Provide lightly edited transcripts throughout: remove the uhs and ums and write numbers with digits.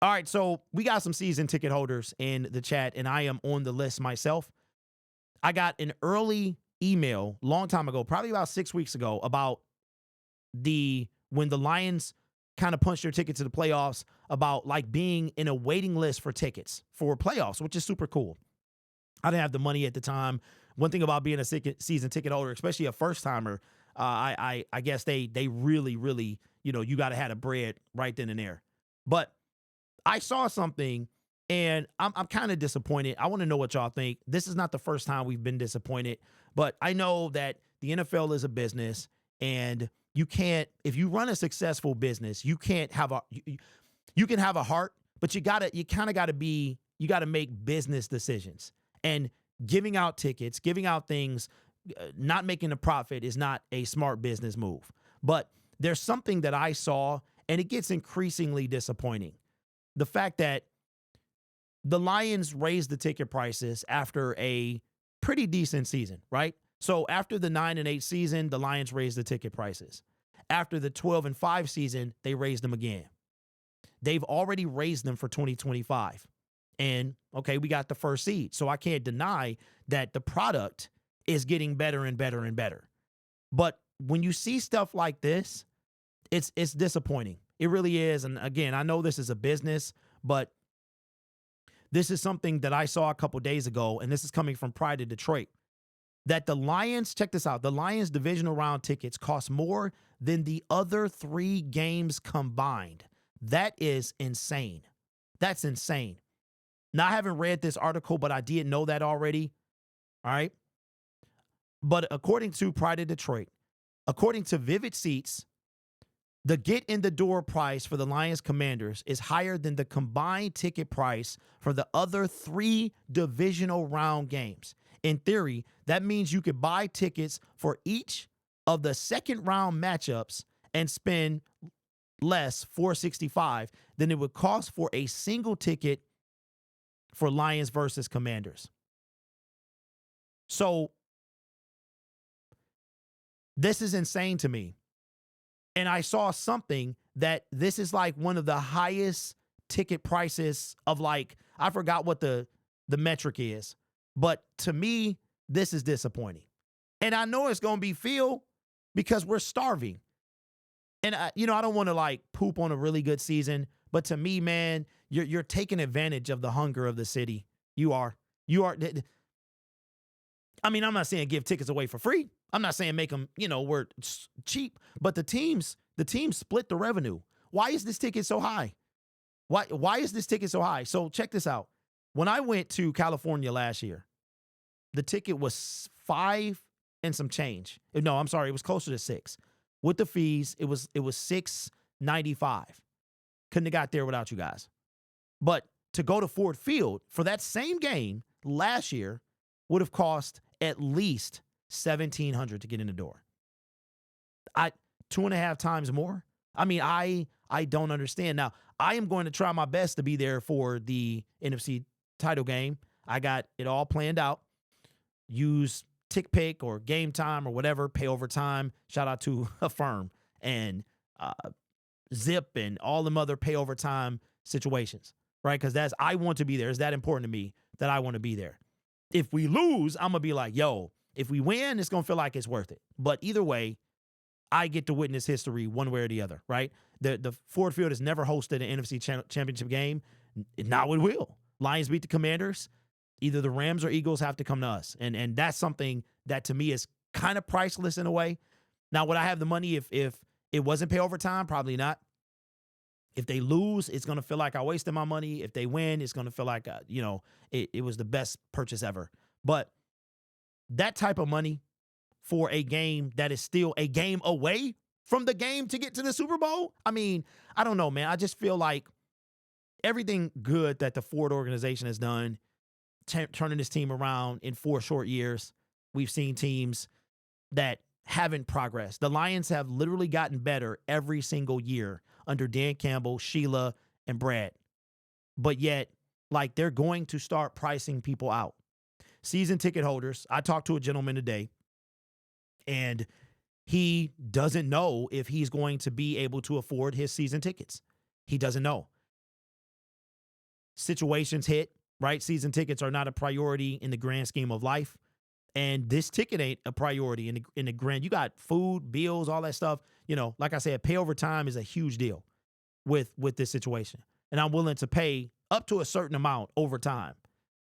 All right, so we got some season ticket holders in the chat, and I am on the list myself. I got an early email long time ago, probably about 6 weeks ago, about when the Lions kind of punched their ticket to the playoffs, about like being in a waiting list for tickets for playoffs, which is super cool. I didn't have the money at the time. One thing about being a season ticket holder, especially a first timer, I guess they really, really, you got to have the bread right then and there. But I saw something, and I'm kind of disappointed. I want to know what y'all think. This is not the first time we've been disappointed, but I know that the NFL is a business, and you can't, if you run a successful business, you can't have you can have a heart, but you kind of got to make business decisions. And giving out tickets, giving out things, not making a profit is not a smart business move. But there's something that I saw, and it gets increasingly disappointing. The fact that the Lions raised the ticket prices after a pretty decent season, right? So after the 9-8 season, the Lions raised the ticket prices. After the 12-5 season, they raised them again. They've already raised them for 2025. And okay, we got the first seed. So I can't deny that the product is getting better and better and better. But when you see stuff like this, it's disappointing. It really is. And again, I know this is a business, but this is something that I saw a couple days ago, and this is coming from Pride of Detroit, that the Lions, check this out, the Lions divisional round tickets cost more than the other 3 games combined. That is insane. That's insane. Now, I haven't read this article, but I did know that already. All right. But according to Pride of Detroit, according to Vivid Seats, the get in the door price for the Lions Commanders is higher than the combined ticket price for the other 3 divisional round games. In theory, that means you could buy tickets for each of the second round matchups and spend less, $465, than it would cost for a single ticket for Lions versus Commanders. So this is insane to me. And I saw something that this is like one of the highest ticket prices of, like, I forgot what the metric is. But to me, this is disappointing. And I know it's going to be feel because we're starving. And, I don't want to like poop on a really good season. But to me, man, you're taking advantage of the hunger of the city. You are. I mean, I'm not saying give tickets away for free. I'm not saying make them, where it's cheap. But the teams split the revenue. Why is this ticket so high? Why is this ticket so high? So check this out. When I went to California last year, the ticket was $5 and some change. No, I'm sorry, it was closer to $6. With the fees, it was $6.95. Couldn't have got there without you guys. But to go to Ford Field for that same game last year would have cost at least $1,700 to get in the door. 2.5 times more. I mean, I don't understand. Now, I am going to try my best to be there for the NFC title game. I got it all planned out. Use TickPick or Game Time or whatever, pay overtime. Shout out to Affirm and Zip and all them other pay overtime situations, right? Because I want to be there. It's that important to me that I want to be there. If we lose, I'm going to be like, yo, if we win, it's going to feel like it's worth it. But either way, I get to witness history one way or the other, right? The Ford Field has never hosted an NFC championship game. Now it will. Lions beat the Commanders. Either the Rams or Eagles have to come to us. And that's something that to me is kind of priceless in a way. Now, would I have the money if it wasn't pay overtime? Probably not. If they lose, it's going to feel like I wasted my money. If they win, it's going to feel like, it was the best purchase ever. But that type of money for a game that is still a game away from the game to get to the Super Bowl, I mean, I don't know, man. I just feel like everything good that the Ford organization has done, turning this team around in 4 short years. We've seen teams that haven't progressed. The Lions have literally gotten better every single year under Dan Campbell, Sheila, and Brad. But yet, like, they're going to start pricing people out. Season ticket holders, I talked to a gentleman today, and he doesn't know if he's going to be able to afford his season tickets. He doesn't know. situations hit, right? Season tickets are not a priority in the grand scheme of life. And this ticket ain't a priority in the grand. You got food, bills, all that stuff. Like I said, pay over time is a huge deal with this situation. And I'm willing to pay up to a certain amount over time,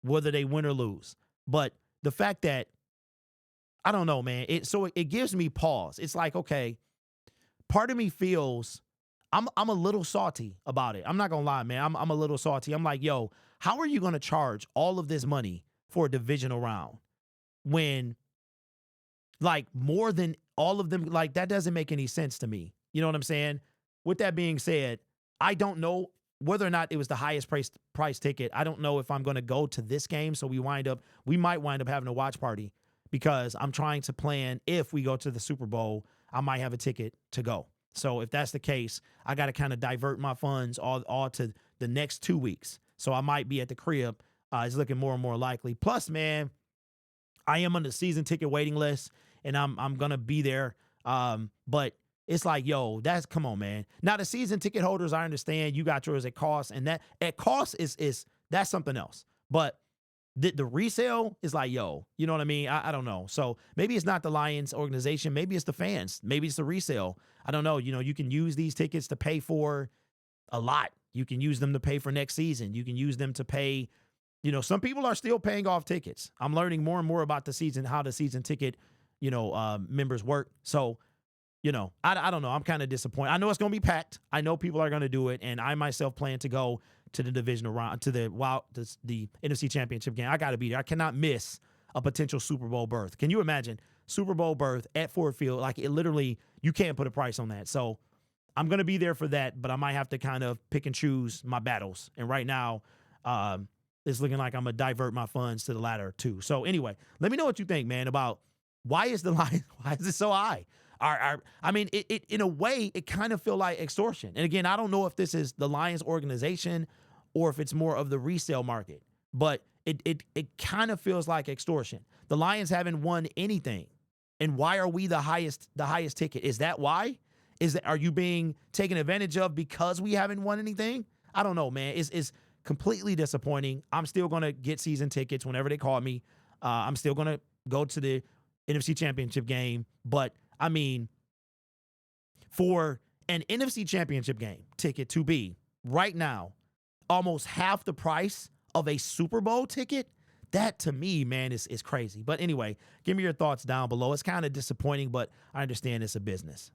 whether they win or lose. But the fact that, I don't know, man, it gives me pause. It's like, okay, part of me feels I'm a little salty about it. I'm not gonna lie, man. I'm a little salty. I'm like, yo, how are you gonna charge all of this money for a divisional round when, like, more than all of them, like, that doesn't make any sense to me. You know what I'm saying? With that being said, I don't know whether or not it was the highest price ticket. I don't know if I'm going to go to this game. So we might wind up having a watch party because I'm trying to plan, if we go to the Super Bowl, I might have a ticket to go. So if that's the case, I got to kind of divert my funds all to the next 2 weeks. So I might be at the crib. It's looking more and more likely. Plus, man, I am on the season ticket waiting list, and I'm gonna be there. But it's like, yo, come on, man. Now the season ticket holders, I understand you got yours at cost, and that at cost is that's something else. But the resale is like, yo, you know what I mean? I don't know. So maybe it's not the Lions organization, maybe it's the fans, maybe it's the resale. I don't know. You can use these tickets to pay for a lot. You can use them to pay for next season. You can use them to pay. Some people are still paying off tickets. I'm learning more and more about how the season ticket, members work. So, I don't know. I'm kind of disappointed. I know it's going to be packed. I know people are going to do it. And I myself plan to go to the divisional round, to the NFC Championship game. I got to be there. I cannot miss a potential Super Bowl berth. Can you imagine Super Bowl berth at Ford Field? Like, it literally, you can't put a price on that. So I'm going to be there for that, but I might have to kind of pick and choose my battles. And right now, it's looking like I'm going to divert my funds to the latter too. So anyway, let me know what you think, man, about why is it so high? I mean, it in a way, it kind of feel like extortion. And again, I don't know if this is the Lions organization or if it's more of the resale market, but it kind of feels like extortion. The Lions haven't won anything. And why are we the highest ticket? Is that why? Are you being taken advantage of because we haven't won anything? I don't know, man. It's completely disappointing. I'm still going to get season tickets whenever they call me. I'm still going to go to the NFC Championship game. But, I mean, for an NFC Championship game ticket to be right now almost half the price of a Super Bowl ticket, that to me, man, is crazy. But anyway, give me your thoughts down below. It's kind of disappointing, but I understand it's a business.